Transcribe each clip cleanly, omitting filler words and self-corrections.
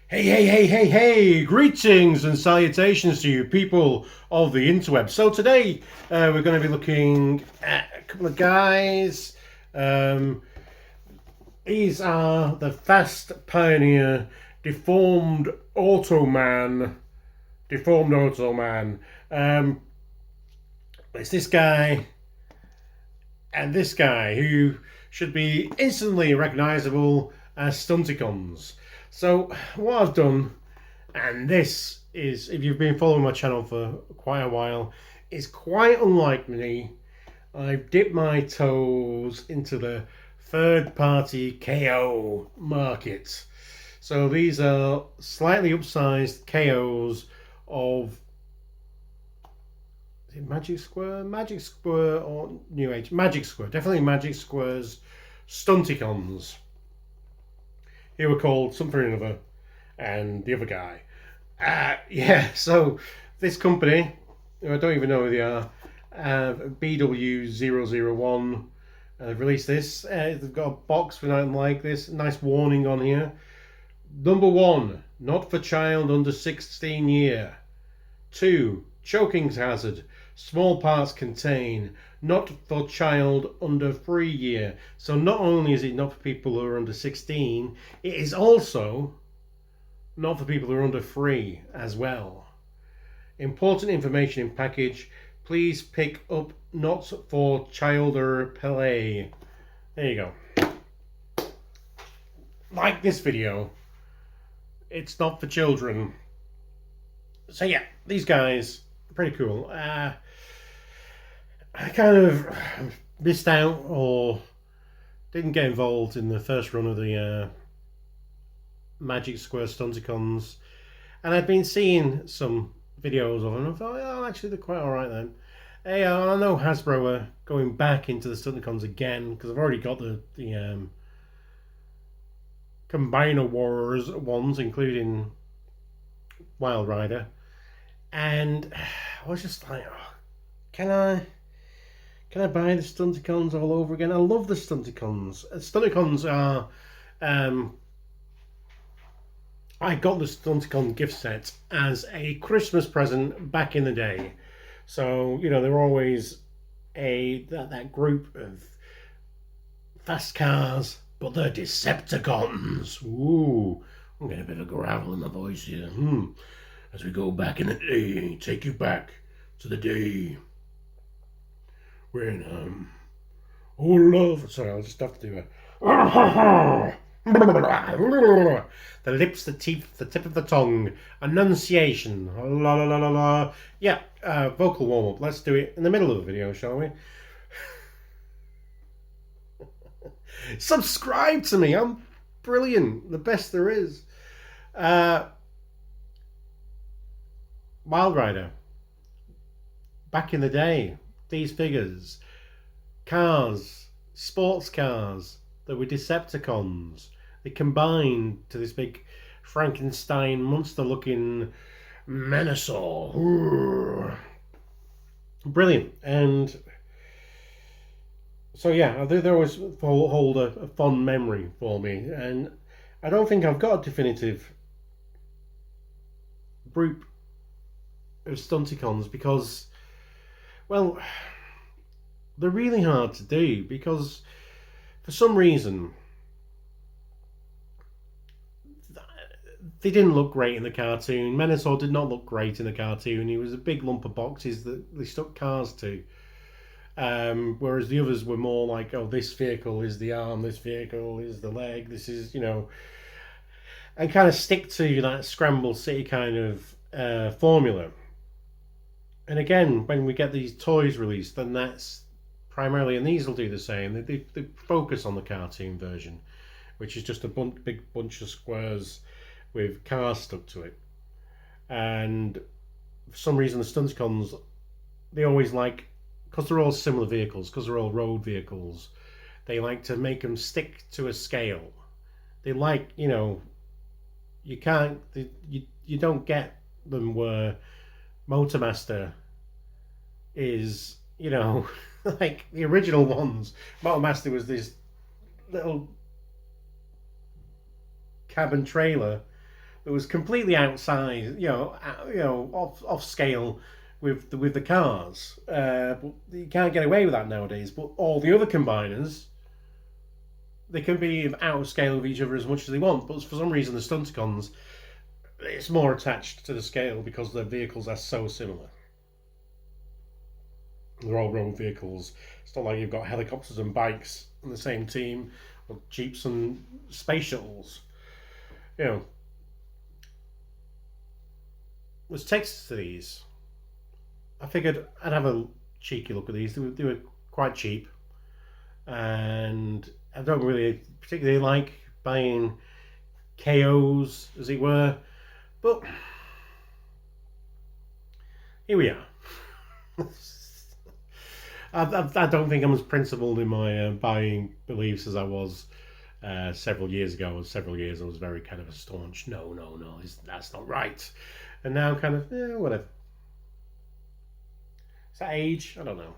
Hey, greetings and salutations to you people of the interweb. So today we're going to be looking at a couple of guys. These are the Fast Pioneer Deformed Automan. It's this guy and this guy who should be instantly recognizable as Stunticons. So what I've done, and this is, if you've been following my channel for quite a while, is quite unlike me. I've dipped my toes into the third-party KO market. So these are slightly upsized KOs of Magic Square or New Age? Magic Square, definitely Magic Square's Stunticons. Here we're called something or another, and the other guy. So this company, I don't even know who they are, BW001, they've released this. They've got a box for nothing like this, nice warning on here. Number 1, not for child under 16 year. 2, choking hazard. Small parts contain, not for child under 3 year. So not only is it not for people who are under 16, it is also not for people who are under 3 as well. Important information in package. Please pick up not for child or play. There you go. Like this video. It's not for children. So yeah, these guys, pretty cool. I kind of missed out or didn't get involved in the first run of the Magic Square Stunticons, and I'd been seeing some videos of them and I thought, oh, actually they're quite alright then. Hey, I know Hasbro are going back into the Stunticons again because I've already got the Combiner Wars ones, including Wildrider, and I was just like, oh, can I buy the Stunticons all over again? I love the Stunticons. Stunticons are I got the Stunticon gift set as a Christmas present back in the day. So, you know, they're always that group of fast cars, but they're Decepticons. Ooh, I'm getting a bit of gravel in my voice here. As we go back in the day, take you back to the day when oh love. Sorry, I'll just have to do a the lips, the teeth, the tip of the tongue, enunciation. La la la la la. Yeah, vocal warm up. Let's do it in the middle of the video, shall we? Subscribe to me. I'm brilliant. The best there is. Wildrider. Back in the day, these figures, cars, sports cars that were Decepticons. They combined to this big Frankenstein monster-looking Menasor. Brilliant. And so yeah, they always hold a fond memory for me. And I don't think I've got a definitive group of Stunticons because, well, they're really hard to do because for some reason they didn't look great in the cartoon. Menasor did not look great in the cartoon. He was a big lump of boxes that they stuck cars to. Whereas the others were more like, oh, this vehicle is the arm, this vehicle is the leg, this is, you know, and kind of stick to that Scramble City kind of formula. And again, when we get these toys released, then that's primarily, and these will do the same, they focus on the cartoon version, which is just a big bunch of squares with cars stuck to it. And for some reason the Stunticons, they always like, because they're all similar vehicles, because they're all road vehicles, they like to make them stick to a scale. They like, you know, you don't get them where Motormaster is, you know, like the original ones. Motormaster was this little cabin trailer that was completely outside, off scale with the cars. But you can't get away with that nowadays. But all the other combiners, they can be out of scale with each other as much as they want. But for some reason, the Stunticons, it's more attached to the scale because their vehicles are so similar. They're all road vehicles. It's not like you've got helicopters and bikes on the same team, or jeeps and space shuttles. There's texts to these. I figured I'd have a cheeky look at these. They were quite cheap, and I don't really particularly like buying KOs, as it were, but here we are. I don't think I'm as principled in my buying beliefs as I was several years ago. Several years I was very kind of a staunch, no, that's not right. And now kind of, whatever. Is that age? I don't know.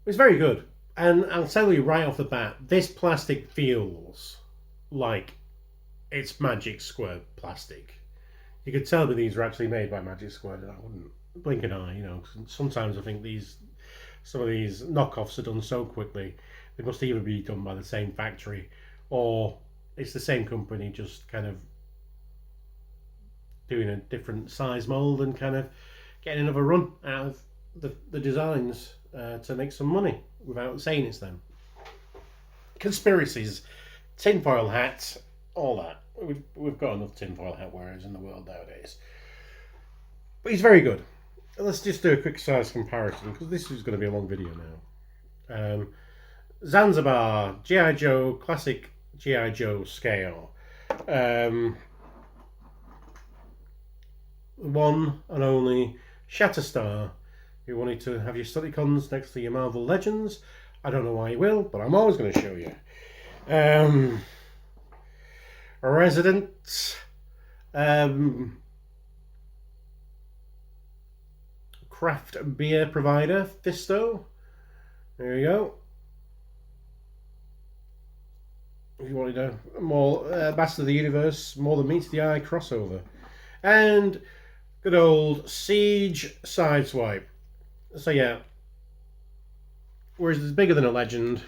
It's very good. And I'll tell you right off the bat, this plastic feels like it's Magic Square plastic. You could tell that these were actually made by Magic Square, and I wouldn't blink an eye, Sometimes I think some of these knockoffs are done so quickly, they must either be done by the same factory, or it's the same company just kind of doing a different size mold and kind of getting another run out of the designs to make some money without saying it's them. Conspiracies, tinfoil hats, all that. We've got enough tinfoil hat wearers in the world nowadays. But he's very good. Let's just do a quick size comparison, because this is going to be a long video now. Zanzibar, G.I. Joe, classic G.I. Joe scale. One and only Shatterstar. You wanted to have your Stunticons next to your Marvel Legends. I don't know why you will, but I'm always going to show you. A resident. Craft beer provider, Fisto. There you go. If you wanted a more Master of the Universe, more than meets the eye crossover. And good old Siege Sideswipe. So yeah. Whereas it's bigger than a Legend,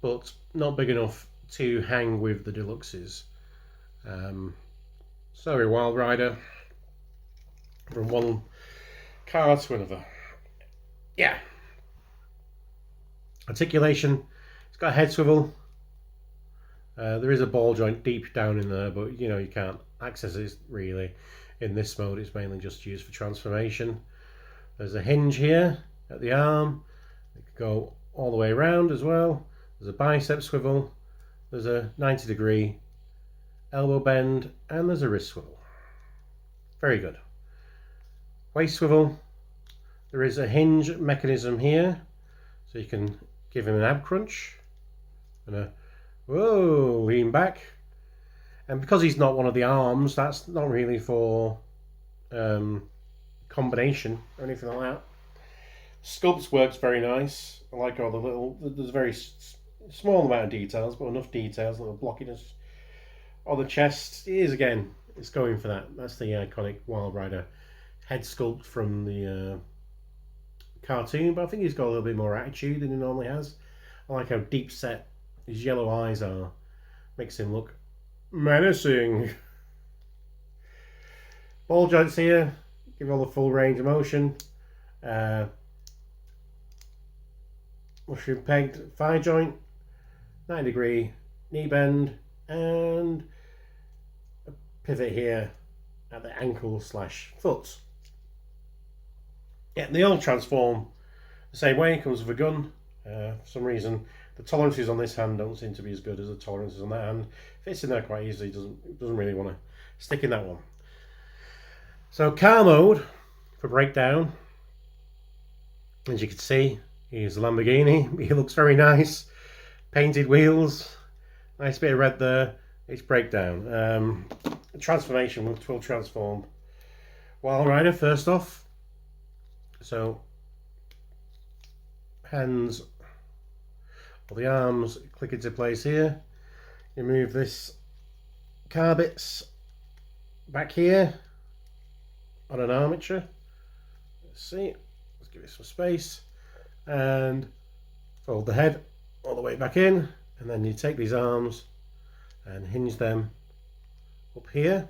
but not big enough to hang with the Deluxes. Sorry, Wildrider. From one car to another. Yeah. Articulation. It's got a head swivel. There is a ball joint deep down in there, but you can't access it really. In this mode, it's mainly just used for transformation. There's a hinge here at the arm. It could go all the way around as well. There's a bicep swivel. There's a 90-degree elbow bend, and there's a wrist swivel. Very good. Waist swivel. There is a hinge mechanism here, so you can give him an ab crunch and a lean back. And because he's not one of the arms, that's not really for combination or anything like that. Sculpt works very nice. I like all the little, there's a very small amount of details, but enough details, little blockiness on the chest. It is, again, it's going for that. That's the iconic Wildrider head sculpt from the cartoon, but I think he's got a little bit more attitude than he normally has. I like how deep set his yellow eyes are. Makes him look menacing. Ball joints here, give all the full range of motion. Mushroom pegged thigh joint, 90-degree knee bend, and a pivot here at the ankle / foot. Yeah, they all transform the same way. It comes with a gun. For some reason, the tolerances on this hand don't seem to be as good as the tolerances on that hand. Fits in there quite easily. Doesn't really want to stick in that one. So car mode for breakdown. As you can see, here's a Lamborghini. He looks very nice. Painted wheels. Nice bit of red there. It's breakdown. Transformation will transform. Wildrider first off. So hands or the arms click into place here. You move this car bits back here on an armature. Let's see, let's give it some space and fold the head all the way back in, and then you take these arms and hinge them up here.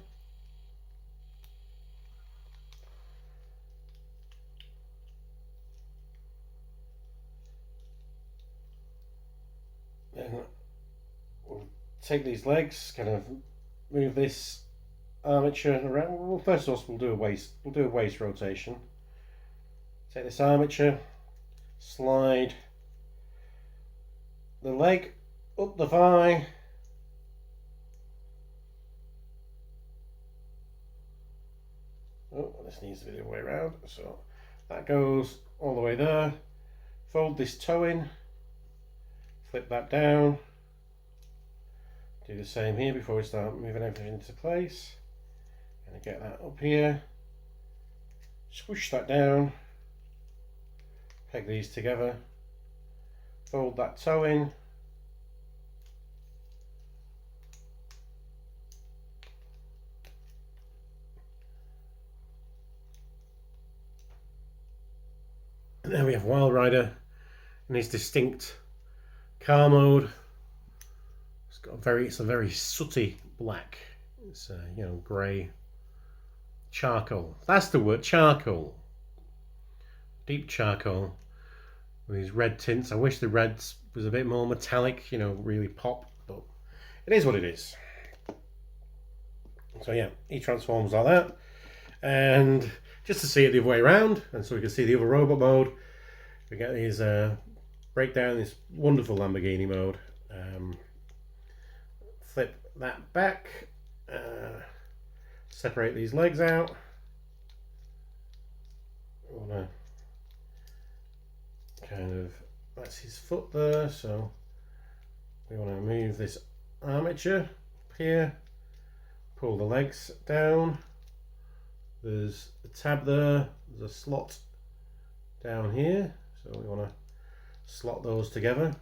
Then we'll take these legs, kind of move this armature around. Well, first of all, we'll do a waist rotation. Take this armature, slide the leg up the thigh, oh, this needs to be the other way around, so that goes all the way there. Fold this toe in, flip that down, do the same here before we start moving everything into place, and get that up here, swoosh that down, peg these together, fold that toe in, and then we have Wildrider in his distinct car mode. It's a very sooty black. It's grey charcoal. That's the word, charcoal. Deep charcoal with these red tints. I wish the reds was a bit more metallic, really pop, but it is what it is. So yeah, he transforms like that. And just to see it the other way around, and so we can see the other robot mode, we get these break down this wonderful Lamborghini mode. Flip that back, separate these legs out. We want to kind of, that's his foot there, so we want to move this armature up here, pull the legs down. There's a tab there, there's a slot down here, so we want to slot those together.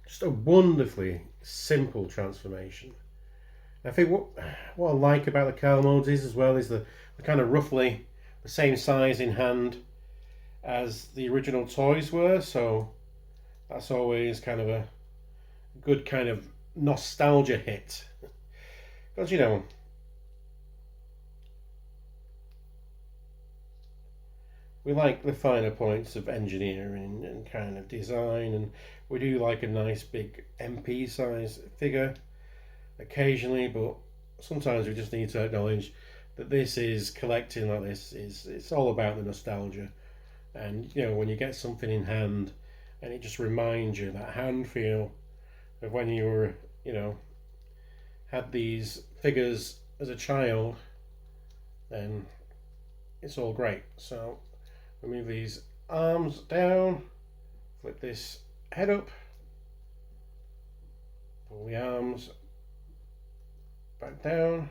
Just a wonderfully simple transformation. I think what I like about the car modes is as well is the kind of roughly the same size in hand as the original toys were, so that's always kind of a good kind of nostalgia hit, because we like the finer points of engineering and kind of design, and we do like a nice big MP size figure occasionally, but sometimes we just need to acknowledge that this is collecting like this it's all about the nostalgia. And when you get something in hand and it just reminds you that hand feel of when you were had these figures as a child, then it's all great. So move these arms down, flip this head up, pull the arms back down,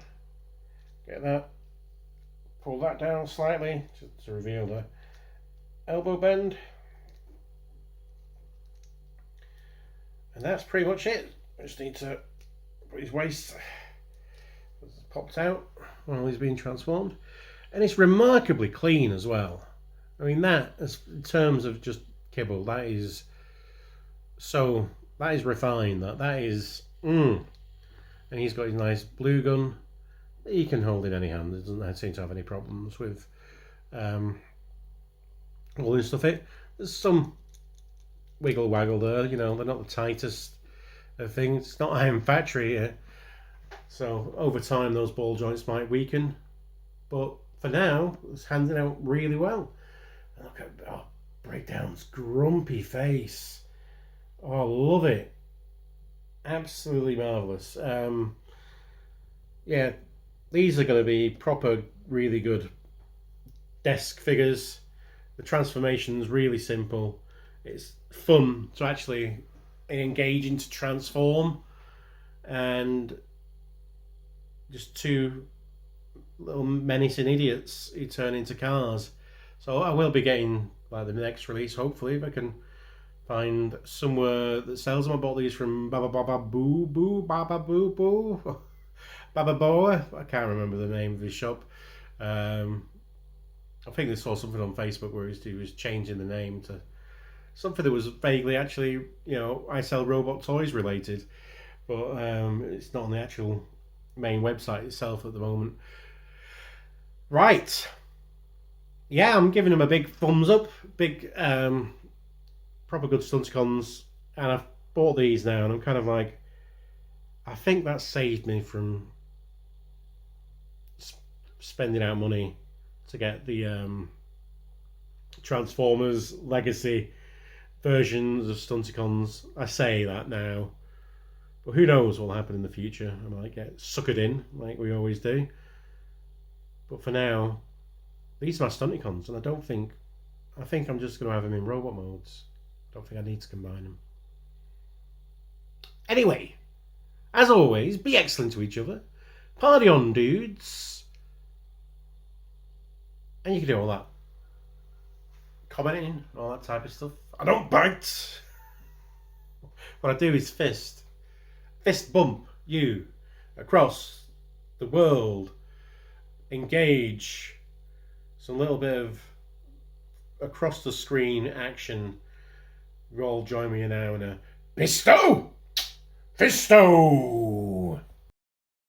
get that, pull that down slightly to reveal the elbow bend, and that's pretty much it. I just need to put his waist popped out while he's being transformed, and it's remarkably clean as well. I mean, that, as in terms of just kibble, that is refined. That is, and he's got his nice blue gun that he can hold in any hand. It doesn't seem to have any problems with all this stuff. There's some wiggle waggle there. They're not the tightest of things. It's not Iron Factory, so over time those ball joints might weaken. But for now, it's handing out really well. Look at Breakdown's grumpy face. Oh, I love it. Absolutely marvellous. Yeah, these are going to be proper, really good desk figures. The transformation's really simple. It's fun to actually engage into transform, and just two little menacing idiots who turn into cars. So I will be getting the next release, hopefully, if I can find somewhere that sells them. I bought these from Baba Baba Boo Boo Baba Boo Boo. Bababoa. I can't remember the name of his shop. I think they saw something on Facebook where he was changing the name to something that was vaguely actually, I sell robot toys related, but it's not on the actual main website itself at the moment. Right. Yeah, I'm giving him a big thumbs up. Big, proper good Stunticons. And I've bought these now, and I'm kind of like, I think that saved me from spending out money to get the Transformers Legacy versions of Stunticons. I say that now, but who knows what will happen in the future. I might get suckered in like we always do. But for now, these are my Stunticons, and I think I'm just going to have them in robot modes. I don't think I need to combine them. Anyway, as always, be excellent to each other. Party on, dudes. And you can do all that. Commenting, all that type of stuff. I don't bite. What I do is fist bump you across the world. Engage some little bit of across the screen action. You all join me now in a Fisto!